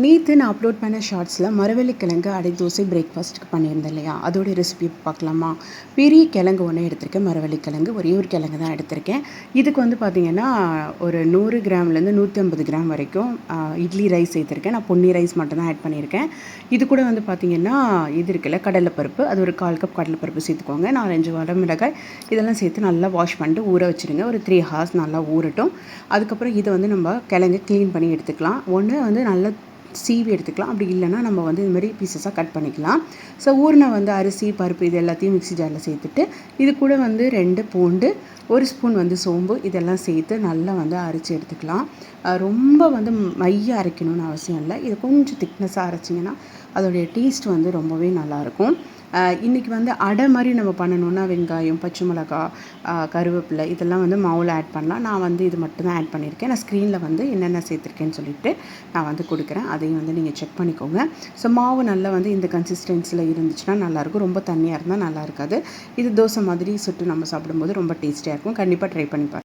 நேற்று நான் அப்லோட் பண்ண ஷார்ட்ஸில் மரவள்ளிக்கிழங்கு அடை தோசை பிரேக்ஃபாஸ்ட்டுக்கு பண்ணியிருந்தேன் இல்லையா, அதோட ரெசிபி பார்க்கலாமா? பெரிய கிழங்கு ஒன்று எடுத்திருக்கேன், மரவள்ளிக்கிழங்கு ஒரே ஒரு கிழங்கு தான் எடுத்திருக்கேன். இதுக்கு வந்து பார்த்திங்கன்னா ஒரு 100 கிராம்லேருந்து 150 கிராம் வரைக்கும் இட்லி ரைஸ் சேர்த்துருக்கேன். நான் பொன்னி ரைஸ் மட்டும் தான் ஆட் பண்ணியிருக்கேன். இது கூட வந்து பார்த்திங்கன்னா இது இருக்குல்ல கடலைப்பருப்பு, அது ஒரு 1/4 கப் கடலைப்பருப்பு சேர்த்துக்கோங்க. 4-5 வரமிளகாய் இதெல்லாம் சேர்த்து நல்லா வாஷ் பண்ணிட்டு ஊற வச்சுருங்க. ஒரு 3 ஹார்ஸ் நல்லா ஊறட்டும். அதுக்கப்புறம் இதை வந்து நம்ம கிழங்கு க்ளீன் பண்ணி எடுத்துக்கலாம். ஒன்று வந்து நல்லா சீவி எடுத்துக்கலாம், அப்படி இல்லைன்னா நம்ம வந்து இது மாதிரி பீசஸாக கட் பண்ணிக்கலாம். ஸோ ஊறின வந்து அரிசி பருப்பு இது எல்லாத்தையும் மிக்ஸி ஜாரில் சேர்த்துட்டு இது கூட வந்து 2 பூண்டு, 1 ஸ்பூன் வந்து சோம்பு இதெல்லாம் சேர்த்து நல்லா வந்து அரைச்சி எடுத்துக்கலாம். ரொம்ப வந்து மைய அரைக்கணும்னு அவசியம் இல்லை. இது கொஞ்சம் திக்னஸாக அரைச்சிங்கன்னா அதோடைய டேஸ்ட் வந்து ரொம்பவே நல்லாயிருக்கும். இன்றைக்கி வந்து அடை மாதிரி நம்ம பண்ணணுன்னா வெங்காயம், பச்சை மிளகா, கருவேப்பிலை இதெல்லாம் வந்து மாவில் ஆட் பண்ணலாம். நான் வந்து இது மட்டும் தான் ஆட் பண்ணியிருக்கேன். நான் ஸ்க்ரீனில் வந்து என்னென்ன சேர்த்துருக்கேன்னு சொல்லிவிட்டு நான் வந்து கொடுக்குறேன். அதையும் வந்து நீங்கள் செக் பண்ணிக்கோங்க. ஸோ மாவு நல்லா வந்து இந்த கன்சிஸ்டன்சியில் இருந்துச்சுன்னா நல்லாயிருக்கும். ரொம்ப தண்ணியாக இருந்தால் நல்லா இருக்காது. இது தோசை மாதிரி சுட்டு நம்ம சாப்பிடும்போது ரொம்ப டேஸ்டியாக இருக்கும். கண்டிப்பாக ட்ரை பண்ணி பாருங்கள்.